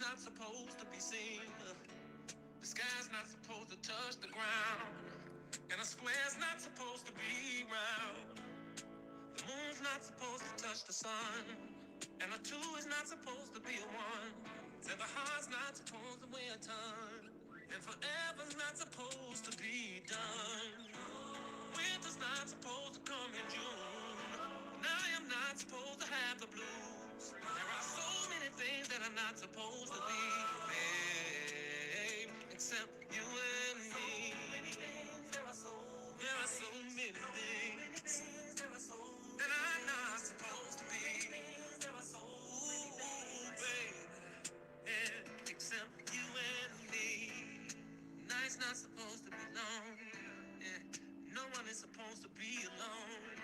not supposed to be seen. The sky's not supposed to touch the ground. And a square's not supposed to be round. The moon's not supposed to touch the sun. And a two is not supposed to be a one. And the heart's not supposed to weigh a ton. And forever's not supposed to be done. Winter's not supposed to come in June. And I am not supposed to have the blues. There are so many things that are not supposed to be, babe, except you and me. There are so many things that I'm not supposed to be. Ooh, babe, yeah, except you and me. Night's not supposed to be long. Yeah, no one is supposed to be alone.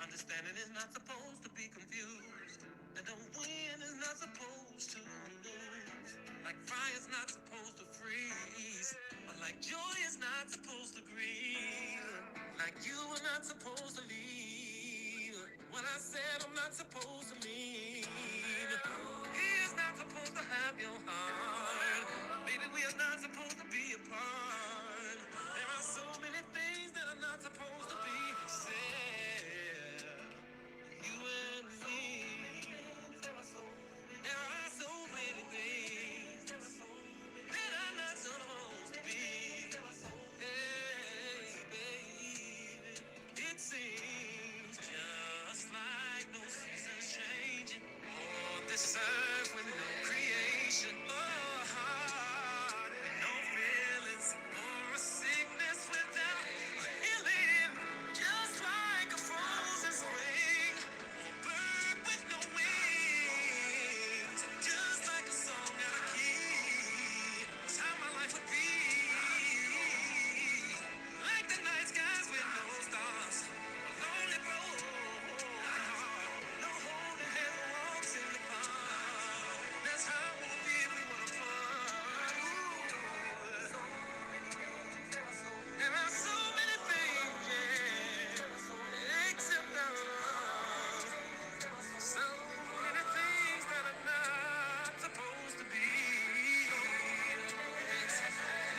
Understanding is not supposed to be confused. And the wind is not supposed to lose. Like fire's not supposed to freeze. Or like joy is not supposed to grieve. Like you are not supposed to leave. What I said I'm not supposed to mean. He is not supposed to have your heart. Maybe we are not supposed to be apart. There are so many things that are not supposed to be said. You and me. There are so many things that are not supposed to be. Hey, baby, it seems just like no seasons changing. Oh, this earth with no creation. Oh, heart with no feelings. Or a sickness without a healing. Just like a frozen spring. Bird with no wings. Just like a song out of key. That's how my life would be. Like the night skies with no stars. A lonely road. No holding hands walks in the park. That's how it would be if we were apart. There are so many things, yeah, except love. So many things that are not supposed to be.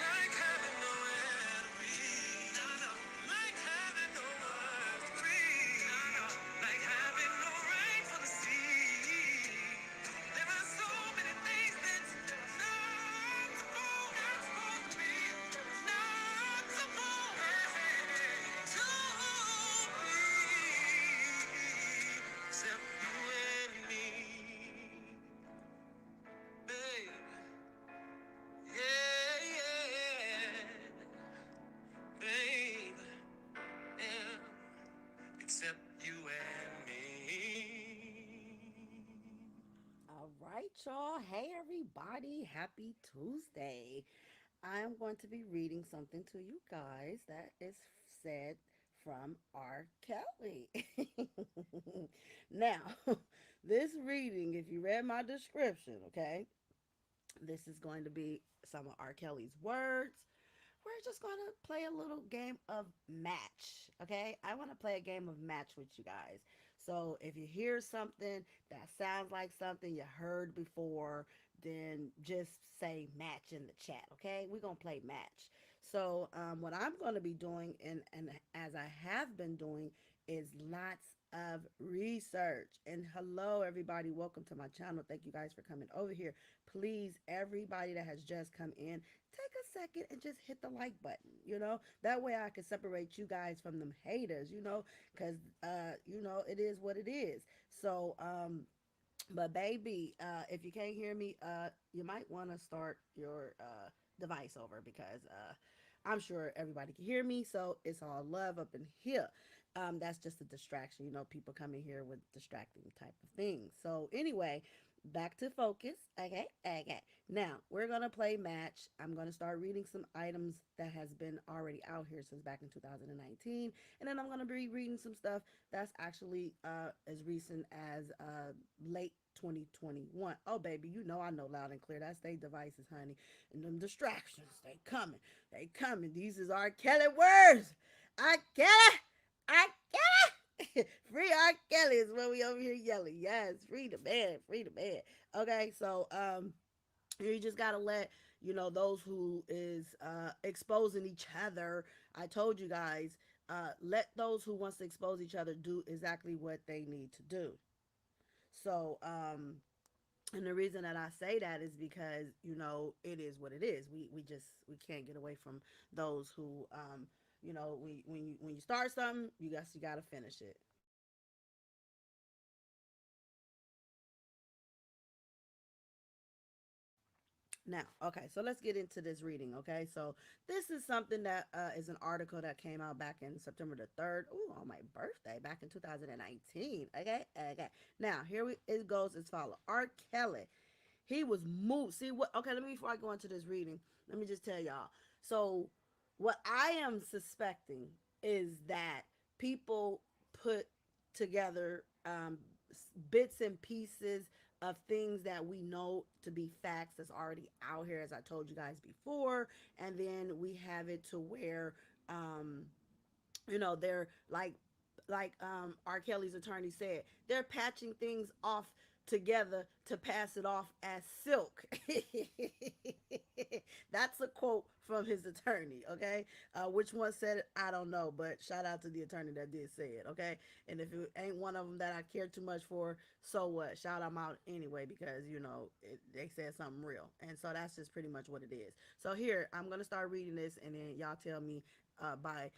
Like having nowhere to be. Like having nowhere to breathe. Like having no rain for the sea. There are so many things that's not supposed to be. Not supposed to be. Except you and me, babe. Yeah, yeah, babe. Yeah. Except you and me. All right, y'all. Hey, everybody. Happy Tuesday. I'm going to be reading something to you guys that is said from R. Kelly. Now, this reading, if you read my description, okay, this is going to be some of R. Kelly's words. We're just going to play a little game of match, okay? I want to play a game of match with you guys. So if you hear something that sounds like something you heard before, then just say match in the chat, okay? We're going to play match. So what I'm going to be doing, and as I have been doing, is lots of research. And hello, everybody. Welcome to my channel. Thank you guys for coming over here. Please, everybody that has just come in, take a second and just hit the like button, that way I can separate you guys from them haters, because it is what it is. So but baby, if you can't hear me, you might want to start your device over, because I'm sure everybody can hear me, so it's all love up in here. That's just a distraction, people come in here with distracting type of things. So anyway, back to focus. Okay. Now we're gonna play match. I'm gonna start reading some items that has been already out here since back in 2019, and then I'm gonna be reading some stuff that's actually as recent as late 2021. Oh baby, I know loud and clear. That's they devices, honey. And them distractions, they coming. They coming. These is R. Kelly words. R. Kelly. R. Kelly. Free R. Kelly is what we over here yelling. Yes, free the man. Free the man. Okay, so You just gotta let those who is exposing each other. I told you guys, let those who wants to expose each other do exactly what they need to do. So and the reason that I say that is because it is what it is. We can't get away from those who when you start something, you got to finish it. Now, okay, so let's get into this reading. Okay, so this is something that is an article that came out back in September the 3rd. Ooh, on my birthday, back in 2019. Okay, okay. Now, it goes as follows. R. Kelly, he was moved. See what? Okay, let me before I go into this reading, let me just tell y'all. So, what I am suspecting is that people put together bits and pieces of things that we know to be facts that's already out here, as I told you guys before, and then we have it to where um, they're like R. Kelly's attorney said, they're patching things off together to pass it off as silk. That's a quote from his attorney, okay? Which one said it, I don't know, but shout out to the attorney that did say it, okay? And if it ain't one of them that I care too much for, so what? Shout them out anyway because, they said something real. And so that's just pretty much what it is. So here, I'm going to start reading this and then y'all tell me by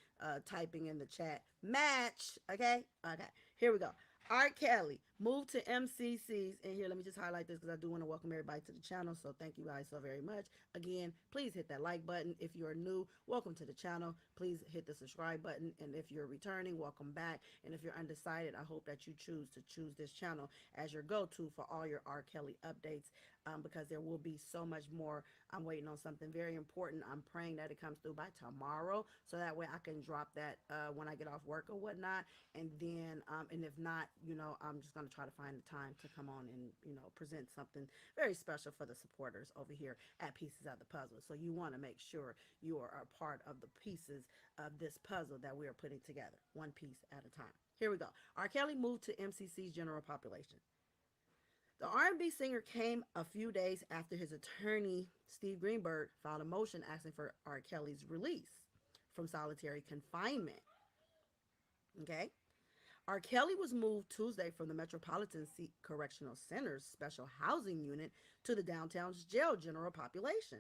typing in the chat match. Okay, okay. Here we go. R. Kelly moved to MCC's, and here let me just highlight this because I do want to welcome everybody to the channel. So thank you guys so very much. Again, please hit that like button. If you are new, welcome to the channel. Please hit the subscribe button, and if you're returning, welcome back. And if you're undecided, I hope that you choose this channel as your go-to for all your R. Kelly updates, because there will be so much more. I'm waiting on something very important. I'm praying that it comes through by tomorrow, so that way I can drop that when I get off work or whatnot. And then, and if not, I'm just gonna try to find the time to come on and present something very special for the supporters over here at Pieces of the Puzzle. So you want to make sure you are a part of the pieces of this puzzle that we are putting together, one piece at a time. Here we go. R. Kelly moved to MCC's general population. The R&B singer came a few days after his attorney, Steve Greenberg, filed a motion asking for R. Kelly's release from solitary confinement. Okay? R. Kelly was moved Tuesday from the Metropolitan Correctional Center's special housing unit to the downtown's jail general population.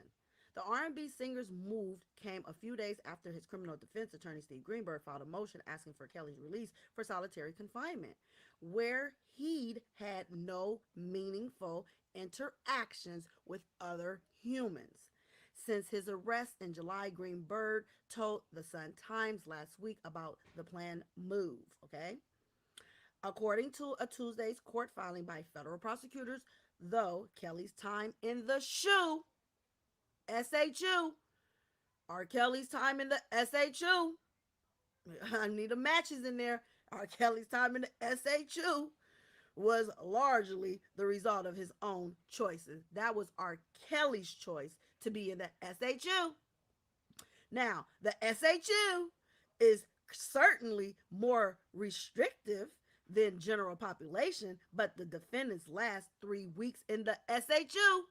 The R&B singer's move came a few days after his criminal defense attorney Steve Greenberg filed a motion asking for Kelly's release for solitary confinement, where he'd had no meaningful interactions with other humans. Since his arrest in July, Greenberg told the Sun Times last week about the planned move. Okay, according to a Tuesday's court filing by federal prosecutors, though Kelly's time in the SHU, R. Kelly's time in the SHU, I need a matches in there. R. Kelly's time in the SHU was largely the result of his own choices. That was R. Kelly's choice to be in the SHU. Now, the SHU is certainly more restrictive than general population, but the defendant's last 3 weeks in the SHU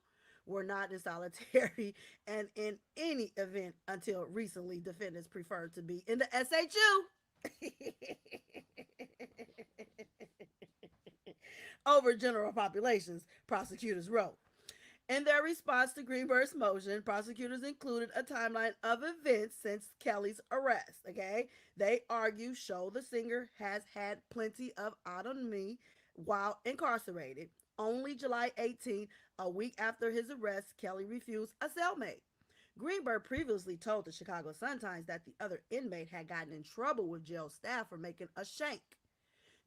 were not in solitary and in any event until recently defendants preferred to be in the SHU over general populations, prosecutors wrote. In their response to Greenberg's motion, prosecutors included a timeline of events since Kelly's arrest. Okay, they argue show the singer has had plenty of autonomy while incarcerated. Only July 18th, a week after his arrest, Kelly refused a cellmate. Greenberg previously told the Chicago Sun-Times that the other inmate had gotten in trouble with jail staff for making a shank.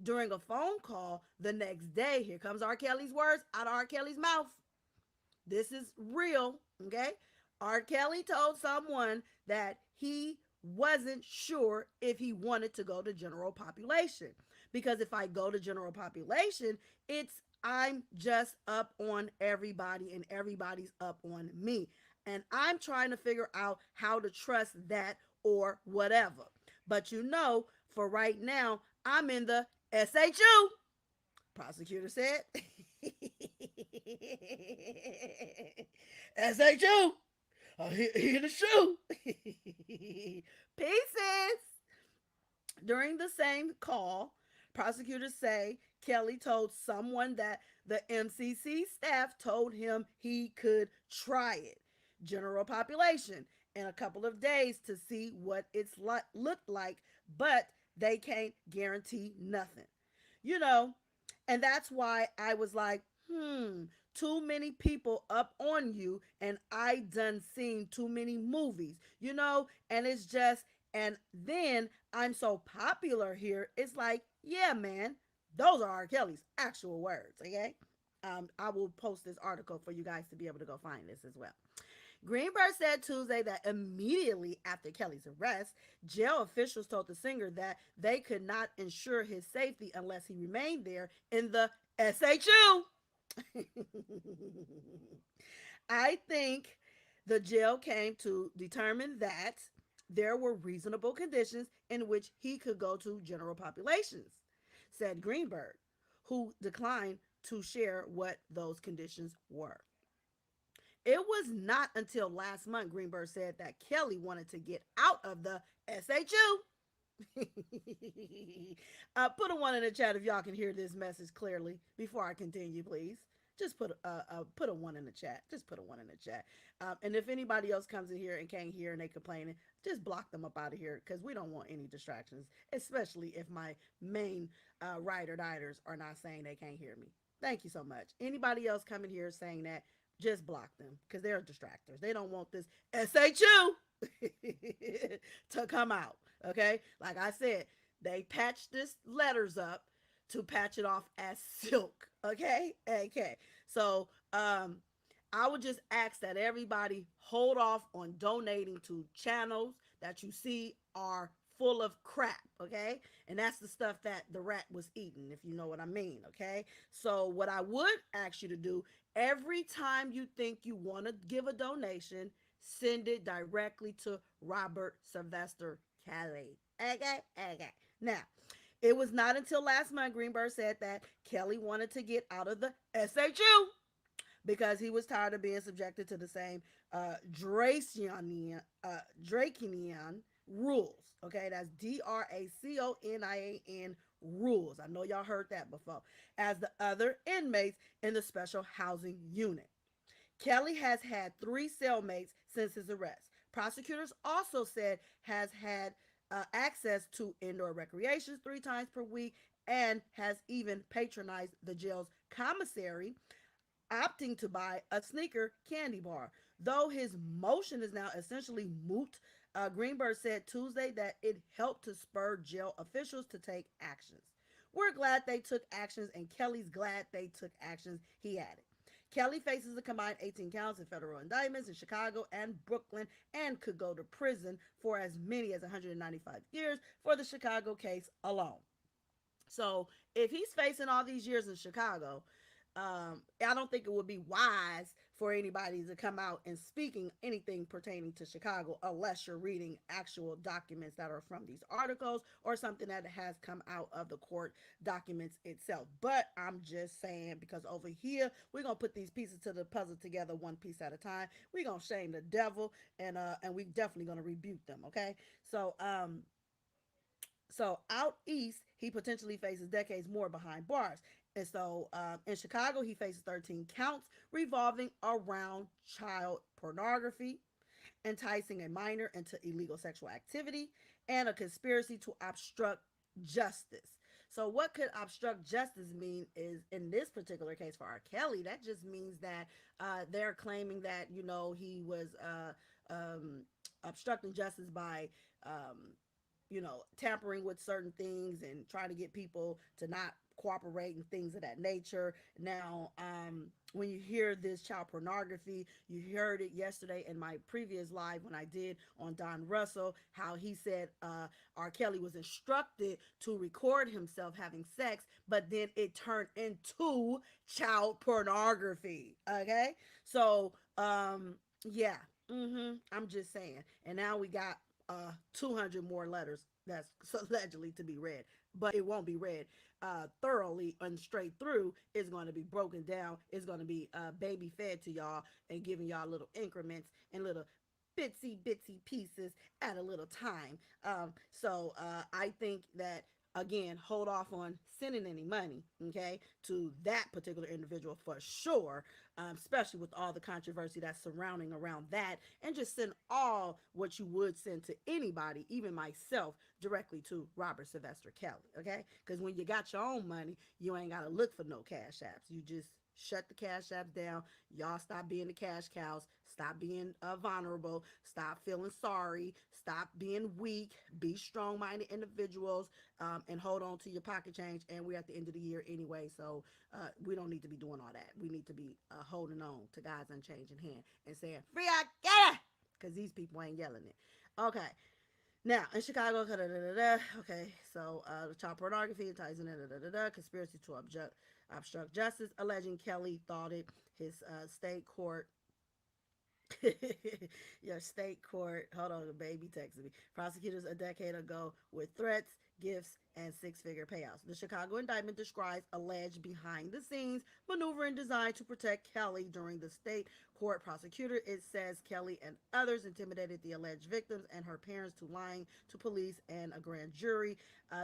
During a phone call the next day, here comes R. Kelly's words out of R. Kelly's mouth. This is real, okay? R. Kelly told someone that he wasn't sure if he wanted to go to general population. Because if I go to general population, I'm just up on everybody and everybody's up on me. And I'm trying to figure out how to trust that or whatever. But for right now, I'm in the SHU, prosecutor said. SHU. He in the shoe. Pieces. During the same call, prosecutors say Kelly told someone that the MCC staff told him he could try it, general population, in a couple of days to see what it's looked like, but they can't guarantee nothing. You know, and that's why I was like, too many people up on you, and I done seen too many movies, and it's just, and then I'm so popular here, it's like, yeah, man, those are R. Kelly's actual words, okay? I will post this article for you guys to be able to go find this as well. Greenberg said Tuesday that immediately after Kelly's arrest, jail officials told the singer that they could not ensure his safety unless he remained there in the SHU. I think the jail came to determine that there were reasonable conditions in which he could go to general populations, said Greenberg, who declined to share what those conditions were. It was not until last month Greenberg said that Kelly wanted to get out of the SHU. Put a one in the chat if y'all can hear this message clearly before I continue, please. Just put a one in the chat. Just put a one in the chat. And if anybody else comes in here and can't hear and they complaining, just block them up out of here because we don't want any distractions, especially if my main ride or diners are not saying they can't hear me. Thank you so much. Anybody else coming here saying that, just block them because they're distractors. They don't want this SHU to come out. Okay, like I said, they patched this letters up to patch it off as silk. Okay. So I would just ask that everybody hold off on donating to channels that you see are full of crap, okay? And that's the stuff that the rat was eating, if you know what I mean, okay? So what I would ask you to do, every time you think you want to give a donation, send it directly to Robert Sylvester Kelly. Okay. Now, it was not until last month Greenberg said that Kelly wanted to get out of the SHU because he was tired of being subjected to the same Draconian rules. Okay, that's Draconian rules. I know y'all heard that before. As the other inmates in the special housing unit. Kelly has had 3 cellmates since his arrest. Prosecutors also said has had access to indoor recreations 3 times per week and has even patronized the jail's commissary, opting to buy a sneaker candy bar. Though his motion is now essentially moot, Greenberg said Tuesday that it helped to spur jail officials to take actions. We're glad they took actions, and Kelly's glad they took actions, he added. Kelly faces a combined 18 counts in federal indictments in Chicago and Brooklyn and could go to prison for as many as 195 years for the Chicago case alone. So if he's facing all these years in Chicago, I don't think it would be wise for anybody to come out and speaking anything pertaining to Chicago unless you're reading actual documents that are from these articles or something that has come out of the court documents itself. But I'm just saying, because over here we're gonna put these pieces to the puzzle together one piece at a time. We're gonna shame the devil, and we definitely gonna rebuke them. Okay, so out east, he potentially faces decades more behind bars. And so in Chicago, he faces 13 counts revolving around child pornography, enticing a minor into illegal sexual activity, and a conspiracy to obstruct justice. So, what could obstruct justice mean is in this particular case for R. Kelly, that just means that they're claiming that, he was obstructing justice by tampering with certain things and trying to get people to not cooperate and things of that nature. Now, when you hear this child pornography, you heard it yesterday in my previous live when I did on Don Russell, how he said R. Kelly was instructed to record himself having sex, but then it turned into child pornography. Okay, so yeah, I'm just saying. And now we got 200 more letters that's allegedly to be read. but it won't be read thoroughly and straight through. It's going to be broken down. It's going to be baby fed to y'all and giving y'all little increments and little bitsy pieces at a little time. So I think that again, hold off on sending any money, okay, to that particular individual for sure, especially with all the controversy that's surrounding around that, and just send all what you would send to anybody, even myself, directly to Robert Sylvester Kelly, okay? Because when you got your own money, you ain't got to look for no cash apps. You just shut the cash apps down. Y'all stop being the cash cows. Stop being vulnerable. Stop feeling sorry. Stop being weak. Be strong minded individuals, and hold on to your pocket change. And we're at the end of the year anyway, so we don't need to be doing all that. We need to be holding on to God's unchanging hand and saying, "Free, I get it," because these people ain't yelling it. Okay. Now, in Chicago, okay, so the child pornography ties in, conspiracy to obstruct justice, alleging Kelly thought it his state court. Your state court. Hold on, the baby texted me. Prosecutors a decade ago with threats, gifts, and six-figure payouts. The Chicago indictment describes alleged behind-the-scenes maneuvering designed to protect Kelly during the state court prosecutor. It says Kelly and others intimidated the alleged victims and her parents to lying to police and a grand jury.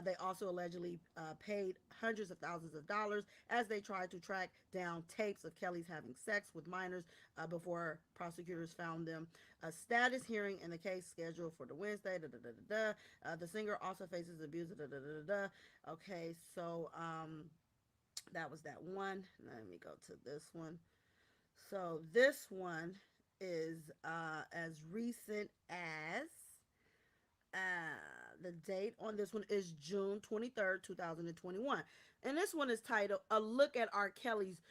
They also allegedly paid hundreds of thousands of dollars as they tried to track down tapes of Kelly's having sex with minors before prosecutors found them. A status hearing in the case scheduled for the Wednesday. The singer also faces abuse. Okay, so that was that one. Let me go to this one. So this one is as recent as the date on this one is June 23rd, 2021. And this one is titled "A Look at R. Kelly's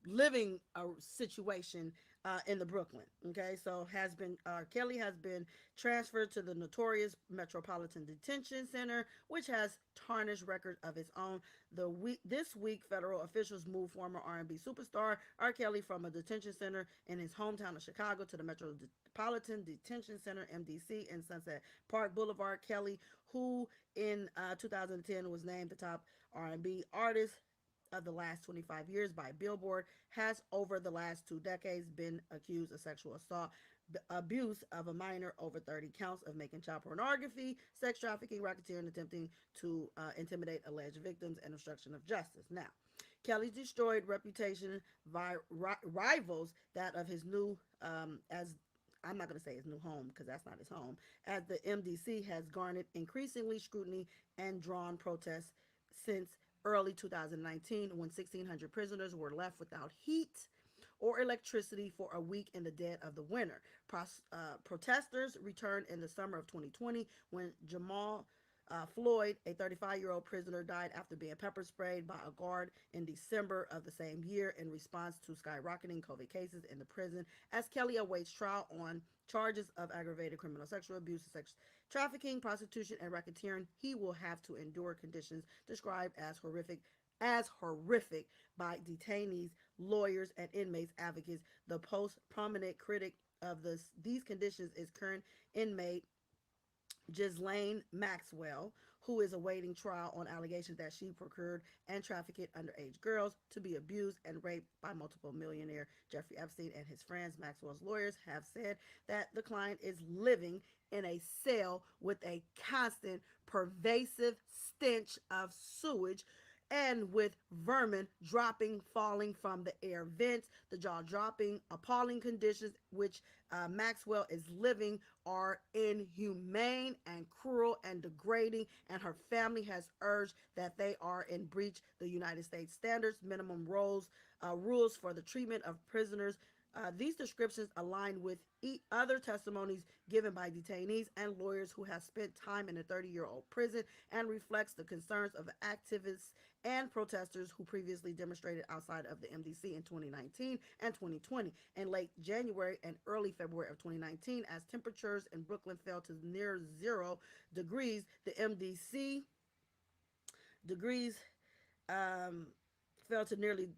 living situation in the Brooklyn." Okay, so Kelly has been transferred to the notorious Metropolitan Detention Center, which has tarnished record of its own. This week, federal officials moved former R&B superstar R. Kelly from a detention center in his hometown of Chicago to the Metropolitan Detention Center (MDC) in Sunset Park Boulevard. Kelly, who in 2010 was named the top R&B artist of the last 25 years by Billboard, has over the last 2 decades been accused of sexual assault, abuse of a minor, over 30 counts of making child pornography, sex trafficking, racketeering, attempting to intimidate alleged victims, and obstruction of justice. Now, Kelly's destroyed reputation rivals that of his new, as I'm not going to say his new home because that's not his home, as the MDC has garnered increasingly scrutiny and drawn protests since early 2019 when 1,600 prisoners were left without heat or electricity for a week in the dead of the winter. Protesters returned in the summer of 2020 when Jamal Floyd, a 35-year-old prisoner, died after being pepper sprayed by a guard in December of the same year in response to skyrocketing COVID cases in the prison. As Kelly awaits trial on charges of aggravated criminal sexual abuse, sex trafficking, prostitution, and racketeering, he will have to endure conditions described as horrific by detainees, lawyers, and inmates advocates. The Post prominent critic of these conditions is current inmate Ghislaine Maxwell, who is awaiting trial on allegations that she procured and trafficked underage girls to be abused and raped by multiple millionaire Jeffrey Epstein and his friends. Maxwell's lawyers have said that the client is living in a cell with a constant, pervasive stench of sewage and with vermin falling from the air vents. The jaw dropping, appalling conditions which Maxwell is living are inhumane and cruel and degrading, and her family has urged that they are in breach the United States standards, minimum rules for the treatment of prisoners. These descriptions align with other testimonies given by detainees and lawyers who have spent time in a 30-year-old prison and reflects the concerns of activists and protesters who previously demonstrated outside of the MDC in 2019 and 2020. In late January and early February of 2019, as temperatures in Brooklyn fell to near 0 degrees, the MDC degrees fell to nearly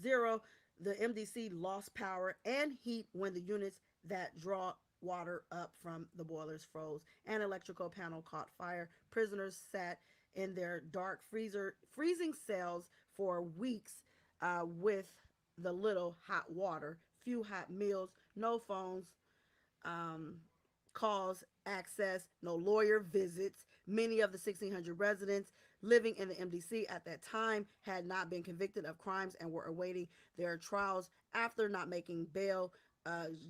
zero. The MDC lost power and heat when the units that draw water up from the boilers froze. An electrical panel caught fire. Prisoners sat in their dark freezing cells for weeks with the little hot water, few hot meals, no phones, um, calls, access, no lawyer visits. Many of the 1,600 residents living in the MDC at that time had not been convicted of crimes and were awaiting their trials after not making bail.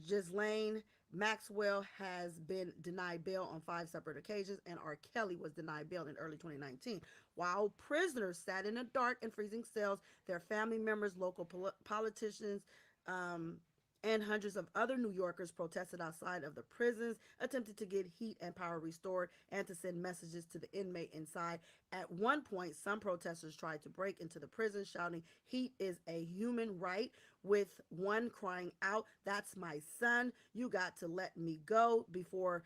Ghislaine Maxwell has been denied bail on 5 separate occasions, and R. Kelly was denied bail in early 2019. While prisoners sat in the dark and freezing cells, their family members, local politicians, um, and hundreds of other New Yorkers protested outside of the prisons, attempted to get heat and power restored and to send messages to the inmate inside. At one point, some protesters tried to break into the prison, shouting, "Heat is a human right," with one crying out, "That's my son. You got to let me go," before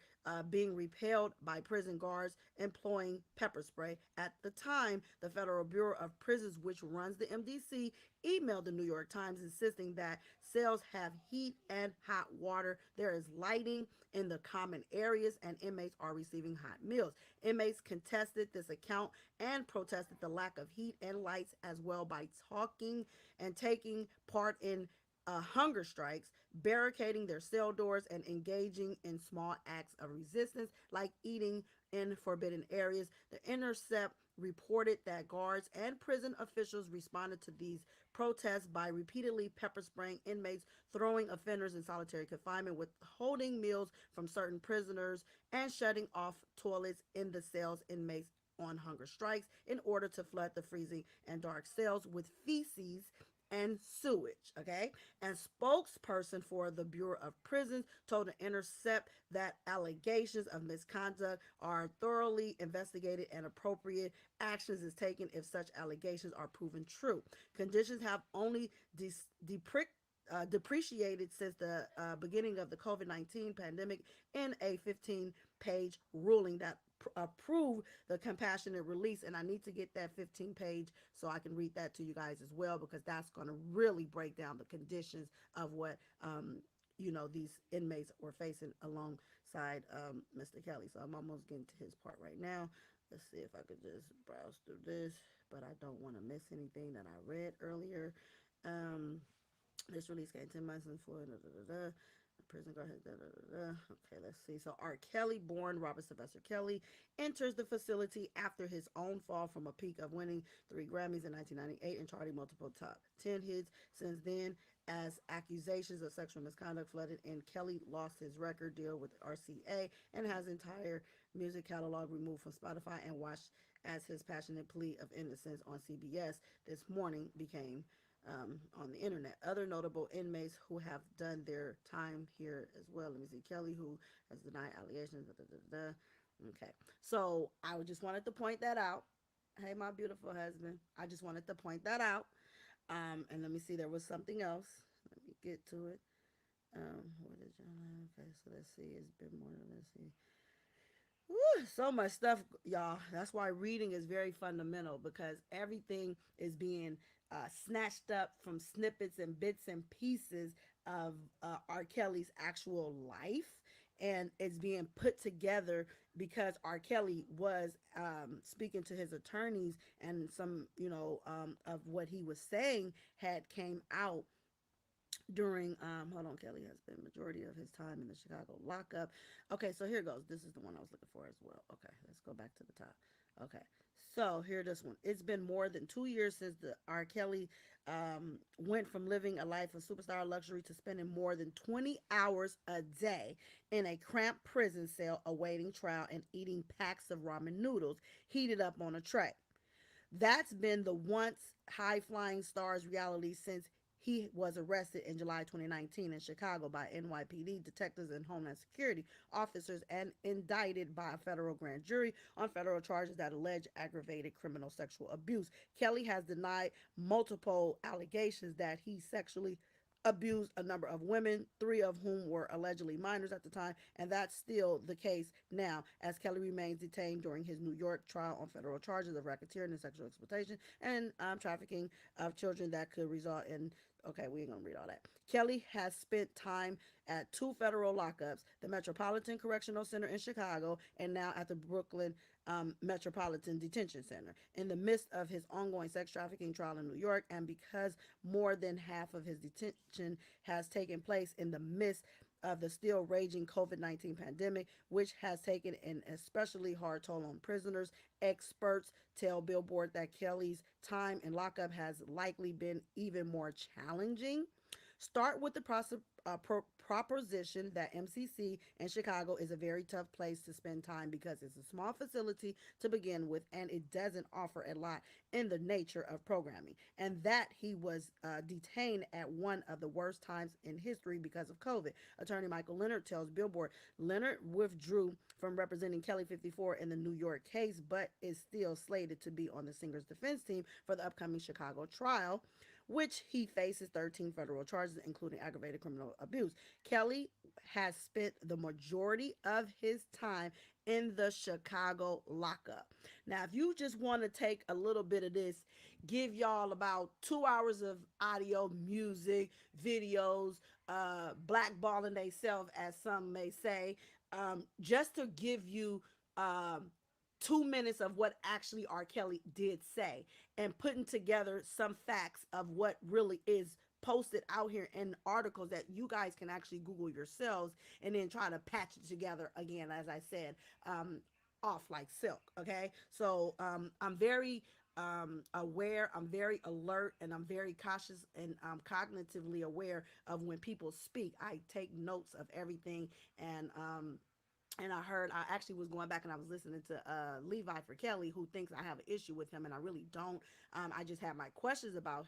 being repelled by prison guards employing pepper spray. At the time, the Federal Bureau of Prisons, which runs the MDC, emailed the New York Times insisting that cells have heat and hot water. There is lighting in the common areas, and inmates are receiving hot meals. Inmates contested this account and protested the lack of heat and lights as well by talking and taking part in hunger strikes, barricading their cell doors, and engaging in small acts of resistance like eating in forbidden areas. The Intercept reported that guards and prison officials responded to these protests by repeatedly pepper spraying inmates, throwing offenders in solitary confinement, withholding meals from certain prisoners, and shutting off toilets in the cells. Inmates on hunger strikes in order to flood the freezing and dark cells with feces and sewage. Okay, and spokesperson for the Bureau of Prisons told the Intercept that allegations of misconduct are thoroughly investigated and appropriate actions is taken if such allegations are proven true. Conditions have only depreciated since the beginning of the COVID-19 pandemic in a 15-page ruling that approved the compassionate release. And I need to get that 15-page so I can read that to you guys as well, because that's going to really break down the conditions of what these inmates were facing alongside Mr. Kelly. So I'm almost getting to his part right now. Let's see if I could just browse through this, but I don't want to miss anything that I read earlier. This release came 10 months in Florida. Prison guard. Okay, let's see. So R. Kelly, born Robert Sylvester Kelly, enters the facility after his own fall from a peak of winning 3 Grammys in 1998 and charting multiple top 10 hits. Since then, as accusations of sexual misconduct flooded in, Kelly lost his record deal with RCA and has entire music catalog removed from Spotify and watched as his passionate plea of innocence on CBS this morning became on the internet. Other notable inmates who have done their time here as well. Let me see. Kelly, who has denied allegations. Okay. So I just wanted to point that out. Hey, my beautiful husband. I just wanted to point that out. And let me see. There was something else. Let me get to it. What did you? Okay. So let's see. It's been more than let's see. Woo, so much stuff, y'all. That's why reading is very fundamental, because everything is being snatched up from snippets and bits and pieces of R. Kelly's actual life. And it's being put together because R. Kelly was speaking to his attorneys, and some, of what he was saying had came out during hold on, Kelly has been majority of his time in the Chicago lockup. Okay, so here goes. This is the one I was looking for as well. Okay, let's go back to the top. Okay, so here, this one. It's been more than 2 years since the R. Kelly went from living a life of superstar luxury to spending more than 20 hours a day in a cramped prison cell awaiting trial and eating packs of ramen noodles heated up on a tray. That's been the once high flying star's reality since he was arrested in July 2019 in Chicago by NYPD detectives and Homeland Security officers and indicted by a federal grand jury on federal charges that allege aggravated criminal sexual abuse. Kelly has denied multiple allegations that he sexually abused a number of women, three of whom were allegedly minors at the time, and that's still the case now, as Kelly remains detained during his New York trial on federal charges of racketeering and sexual exploitation and trafficking of children that could result in. Okay, we ain't gonna read all that. Kelly has spent time at two federal lockups, the Metropolitan Correctional Center in Chicago and now at the Brooklyn Metropolitan Detention Center. In the midst of his ongoing sex trafficking trial in New York, and because more than half of his detention has taken place in the midst of the still raging COVID-19 pandemic, which has taken an especially hard toll on prisoners. Experts tell Billboard that Kelly's time in lockup has likely been even more challenging. Start with the proposition that MCC in Chicago is a very tough place to spend time because it's a small facility to begin with and it doesn't offer a lot in the nature of programming. And that he was detained at one of the worst times in history because of COVID. Attorney Michael Leonard tells Billboard Leonard withdrew from representing Kelly 54 in the New York case, but is still slated to be on the singer's defense team for the upcoming Chicago trial, which he faces 13 federal charges, including aggravated criminal abuse. Kelly has spent the majority of his time in the Chicago lockup. Now, if you just want to take a little bit of this, give y'all about 2 hours of audio, music, videos, blackballing themselves, as some may say, just to give you 2 minutes of what actually R. Kelly did say and putting together some facts of what really is posted out here in articles that you guys can actually Google yourselves and then try to patch it together again, as I said, off like silk. Okay. So I'm very aware, I'm very alert, and I'm very cautious and cognitively aware of when people speak. I take notes of everything, and I heard, I actually was going back and I was listening to Levi for Kelly, who thinks I have an issue with him, and I really don't. I just have my questions about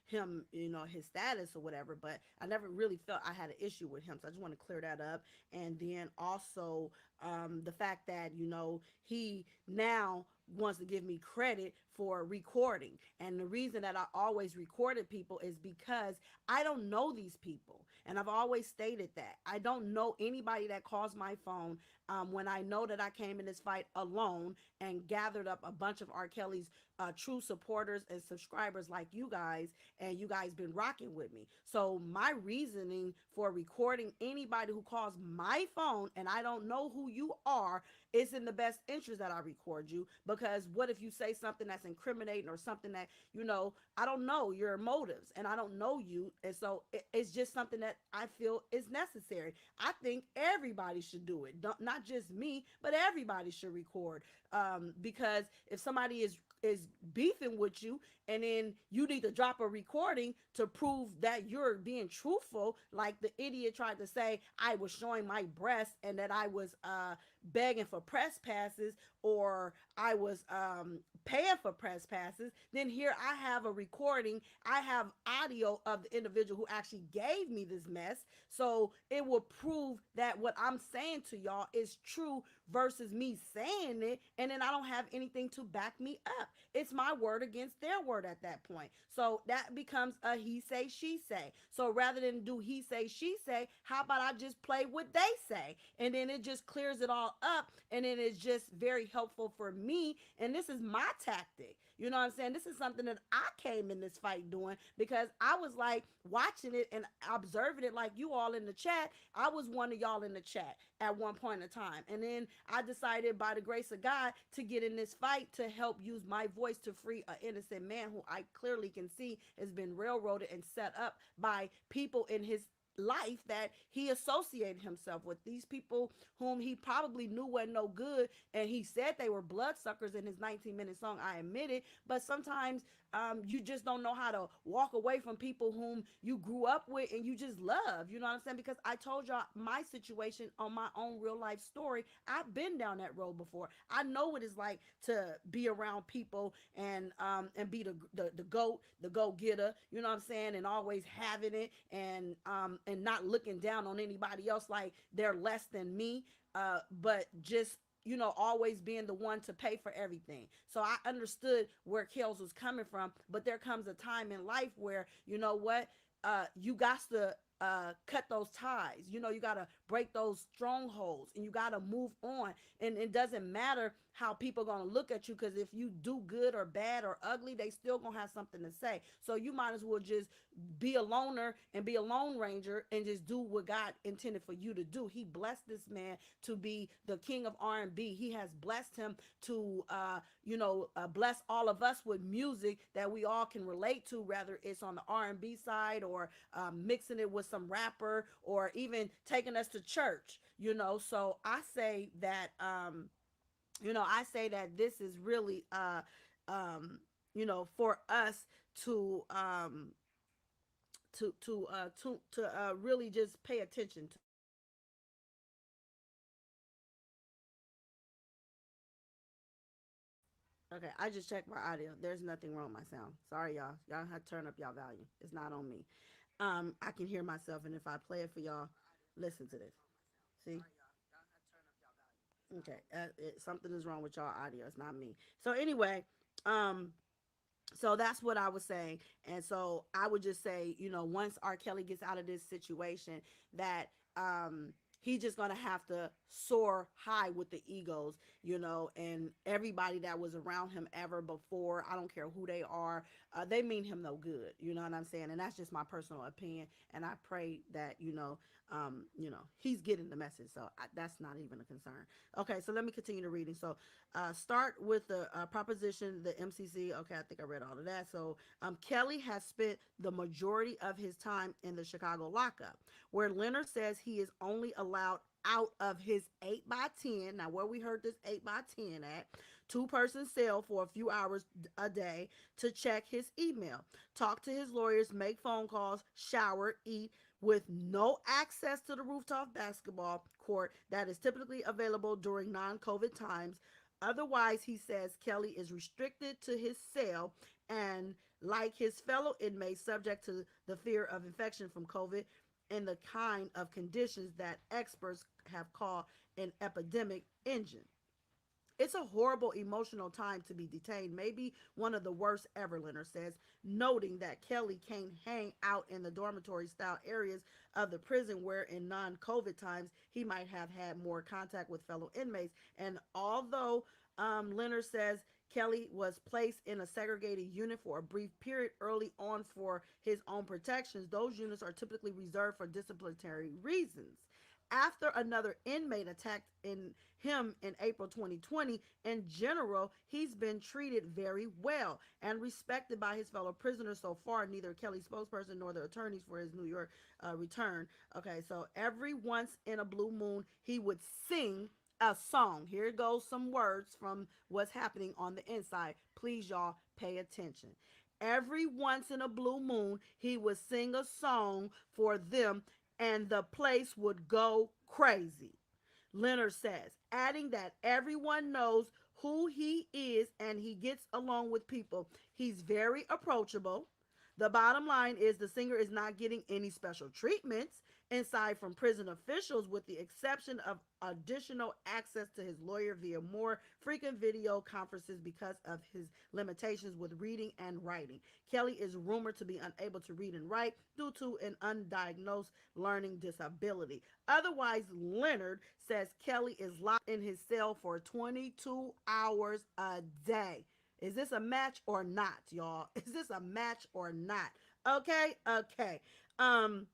him, his status or whatever, but I never really felt I had an issue with him. So I just want to clear that up. And then also the fact that, he now wants to give me credit for recording. And the reason that I always recorded people is because I don't know these people. And I've always stated that. I don't know anybody that calls my phone when I know that I came in this fight alone and gathered up a bunch of R. Kelly's true supporters and subscribers like you guys, and you guys been rocking with me. So my reasoning for recording anybody who calls my phone and I don't know who you are, it's in the best interest that I record you, because what if you say something that's incriminating or something that, I don't know your motives and I don't know you. And so it's just something that I feel is necessary. I think everybody should do it. Not just me, but everybody should record. Because if somebody is beefing with you and then you need to drop a recording to prove that you're being truthful, like the idiot tried to say I was showing my breast and that I was begging for press passes, or I was paying for press passes, then here I have a recording, I have audio of the individual who actually gave me this mess. So it will prove that what I'm saying to y'all is true versus me saying it, and then I don't have anything to back me up. It's my word against their word at that point. So that becomes a he say, she say. So rather than do he say, she say, how about I just play what they say? And then it just clears it all up, and then it's just very helpful for me. And this is my tactic. You know what I'm saying? This is something that I came in this fight doing because I was like watching it and observing it like you all in the chat. I was one of y'all in the chat at one point in time. And then I decided by the grace of God to get in this fight to help use my voice to free an innocent man who I clearly can see has been railroaded and set up by people in his life that he associated himself with. These people whom he probably knew were no good, and he said they were bloodsuckers in his 19-minute song, I admit it. But sometimes you just don't know how to walk away from people whom you grew up with and you just love. You know what I'm saying? Because I told y'all my situation on my own real life story. I've been down that road before. I know what it's like to be around people and be the goat, the go getter. You know what I'm saying? And always having it and not looking down on anybody else like they're less than me. But just always being the one to pay for everything. So I understood where Kels was coming from, but there comes a time in life where, you know what? you got to cut those ties. You know, you got to break those strongholds, and you got to move on. And it doesn't matter how people are going to look at you, because if you do good or bad or ugly, they still going to have something to say. So you might as well just be a loner and be a lone ranger and just do what God intended for you to do. He blessed this man to be the king of R&B. He has blessed him to bless all of us with music that we all can relate to, whether it's on the R&B side, or mixing it with some rapper, or even taking us to church. So I say that this is really for us to really just pay attention to. Okay, I just checked my audio. There's nothing wrong with my sound. Sorry, y'all. Y'all have to turn up y'all volume. It's not on me. I can hear myself, and if I play it for y'all, listen to this. See? Okay, something is wrong with y'all audio. It's not me. So anyway, um, so that's what I was saying. And so I would just say, once R. Kelly gets out of this situation, that he's just gonna have to soar high with the egos, and everybody that was around him ever before. I don't care who they are. They mean him no good. You know what I'm saying? And that's just my personal opinion. And I pray that he's getting the message. So that's not even a concern. Okay, so let me continue the reading. So start with the proposition, the MCC. Okay, I think I read all of that. So Kelly has spent the majority of his time in the Chicago lockup, where Leonard says he is only allowed out of his 8 by 10. Now, where we heard this 8 by 10 at, two-person cell for a few hours a day to check his email, talk to his lawyers, make phone calls, shower, eat, with no access to the rooftop basketball court that is typically available during non-COVID times. Otherwise, he says Kelly is restricted to his cell and, like his fellow inmates, subject to the fear of infection from COVID and the kind of conditions that experts have called an epidemic engine. It's a horrible emotional time to be detained, maybe one of the worst ever, Leonard says, noting that Kelly can't hang out in the dormitory style areas of the prison where in non COVID times he might have had more contact with fellow inmates. And although Leonard says Kelly was placed in a segregated unit for a brief period early on for his own protections, those units are typically reserved for disciplinary reasons. After another inmate attacked him in April 2020, in general, he's been treated very well and respected by his fellow prisoners so far. Neither Kelly's spokesperson nor the attorneys for his New York return. Okay, so every once in a blue moon, he would sing a song. Here goes some words from what's happening on the inside. Please, y'all, pay attention. Every once in a blue moon, he would sing a song for them, and the place would go crazy. Leonard says, adding that everyone knows who he is and he gets along with people. He's very approachable. The bottom line is the singer is not getting any special treatments inside from prison officials, with the exception of additional access to his lawyer via more frequent video conferences because of his limitations with reading and writing. Kelly is rumored to be unable to read and write due to an undiagnosed learning disability. Otherwise, Leonard says Kelly is locked in his cell for 22 hours a day. Is this a match or not, y'all? Is this a match or not? Okay, okay. Um,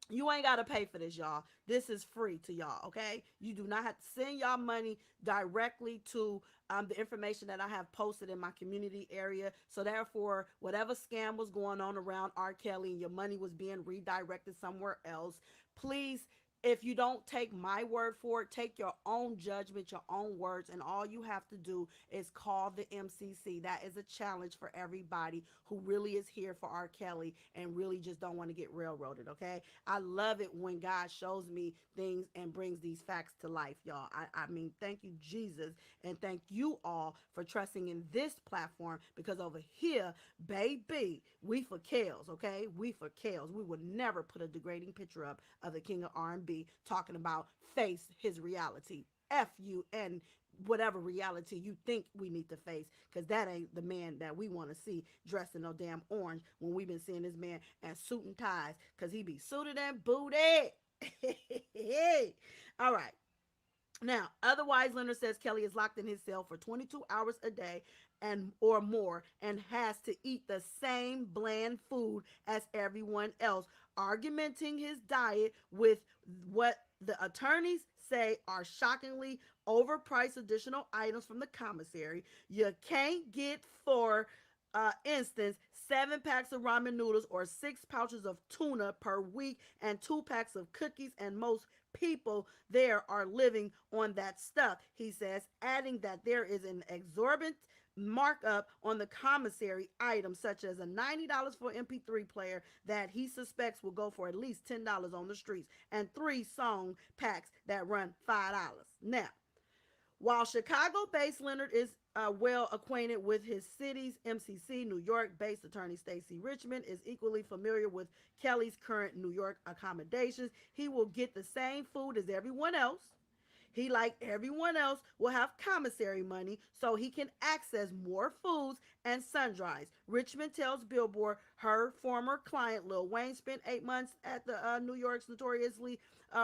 you ain't got to pay for this, y'all. This is free to y'all, okay? You do not have to send y'all money directly to the information that I have posted in my community area. So therefore, whatever scam was going on around R. Kelly and your money was being redirected somewhere else, please, if you don't take my word for it, take your own judgment, your own words, and all you have to do is call the MCC. That is a challenge for everybody who really is here for R. Kelly and really just don't want to get railroaded, okay? I love it when God shows me things and brings these facts to life, y'all. I mean, thank you, Jesus, and thank you all for trusting in this platform, because over here, baby, we for Kels, okay? We for Kels. We would never put a degrading picture up of the king of R&B talking about face his reality. F you and whatever reality you think we need to face, because that ain't the man that we want to see dressed in no damn orange when we've been seeing this man in suit and ties, because he be suited and booted. All right. Now, otherwise, Leonard says Kelly is locked in his cell for 22 hours a day and or more and has to eat the same bland food as everyone else, argumenting his diet with what the attorneys say are shockingly overpriced additional items from the commissary. You can't get, for instance, 7 packs of ramen noodles or 6 pouches of tuna per week and 2 packs of cookies, and most people there are living on that stuff, he says, adding that there is an exorbitant markup on the commissary items, such as a $90 for MP3 player that he suspects will go for at least $10 on the streets, and 3 song packs that run $5. Now, while Chicago-based Leonard is well acquainted with his city's MCC, New York-based attorney Stacey Richmond is equally familiar with Kelly's current New York accommodations. He will get the same food as everyone else. He, like everyone else, will have commissary money so he can access more foods and sundries. Richmond tells Billboard her former client Lil Wayne spent 8 months at the New York's notoriously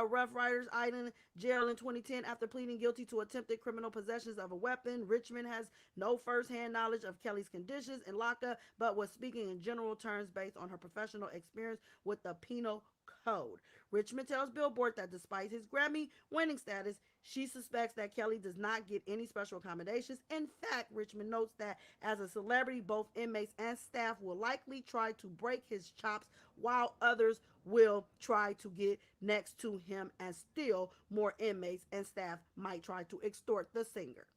Rough Riders Island jail in 2010 after pleading guilty to attempted criminal possessions of a weapon. Richmond has no first-hand knowledge of Kelly's conditions in lockup, but was speaking in general terms based on her professional experience with the penal code. Richmond tells Billboard that despite his Grammy winning status, she suspects that Kelly does not get any special accommodations. In fact, Richmond notes that as a celebrity, both inmates and staff will likely try to break his chops, while others will try to get next to him, and still more inmates and staff might try to extort the singer.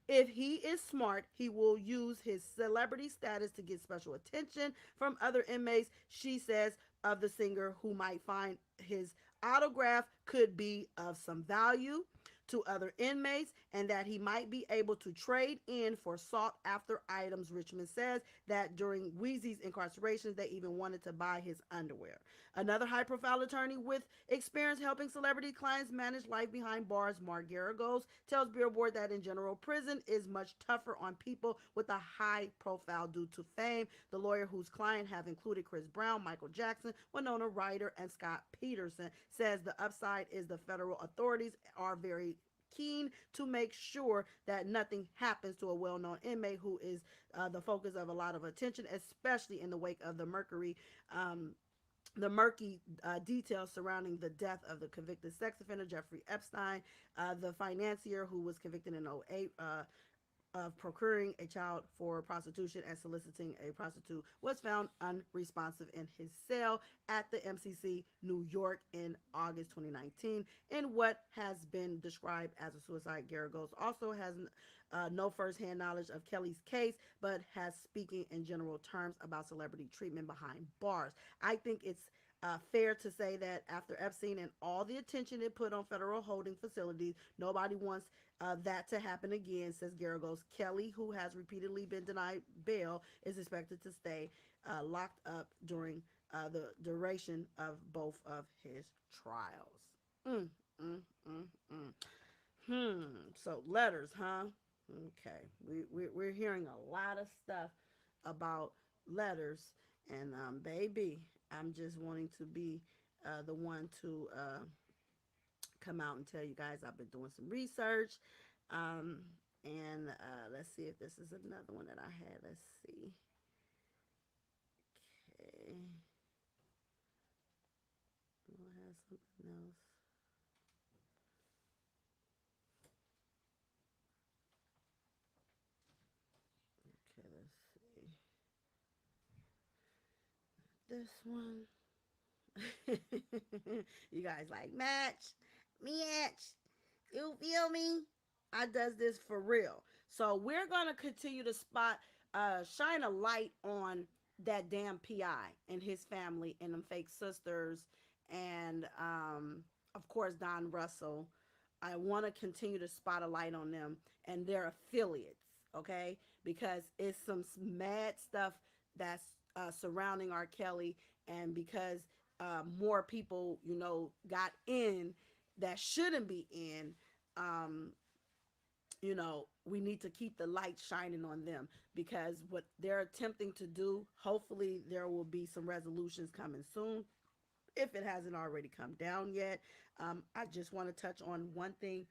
If he is smart, he will use his celebrity status to get special attention from other inmates, she says of the singer, who might find his autograph could be of some value to other inmates, and that he might be able to trade in for sought after items. Richmond says that during Weezy's incarceration, they even wanted to buy his underwear. Another high profile attorney with experience helping celebrity clients manage life behind bars, Mark Garagos, tells Billboard that in general, prison is much tougher on people with a high profile due to fame. The lawyer whose client have included Chris Brown, Michael Jackson, Winona Ryder, and Scott Peterson says the upside is the federal authorities are very keen to make sure that nothing happens to a well-known inmate who is the focus of a lot of attention, especially in the wake of the murky details surrounding the death of the convicted sex offender Jeffrey Epstein, the financier who was convicted in '08 of procuring a child for prostitution and soliciting a prostitute, was found unresponsive in his cell at the MCC New York in August 2019 in what has been described as a suicide. Garagos also has no first-hand knowledge of Kelly's case, but has speaking in general terms about celebrity treatment behind bars. I think it's fair to say that after Epstein and all the attention it put on federal holding facilities, nobody wants that to happen again, says Garagos. Kelly, who has repeatedly been denied bail, is expected to stay locked up during the duration of both of his trials. Mm, mm, mm, mm. So letters, huh? Okay. We're hearing a lot of stuff about letters, and baby, I'm just wanting to be the one to come out and tell you guys I've been doing some research. Um, and let's see if this is another one that I had. Let's see. Okay. We'll have something else. Okay, let's see. This one. You guys like match, match. You feel me? I does this for real. So we're gonna continue to shine a light on that damn PI and his family and them fake sisters, and of course Don Russell. I want to continue to spot a light on them and their affiliates, okay? Because it's some mad stuff that's surrounding R. Kelly, and because more people, got in that shouldn't be in, um, we need to keep the light shining on them, because what they're attempting to do, hopefully there will be some resolutions coming soon, if it hasn't already come down yet. I just want to touch on one thing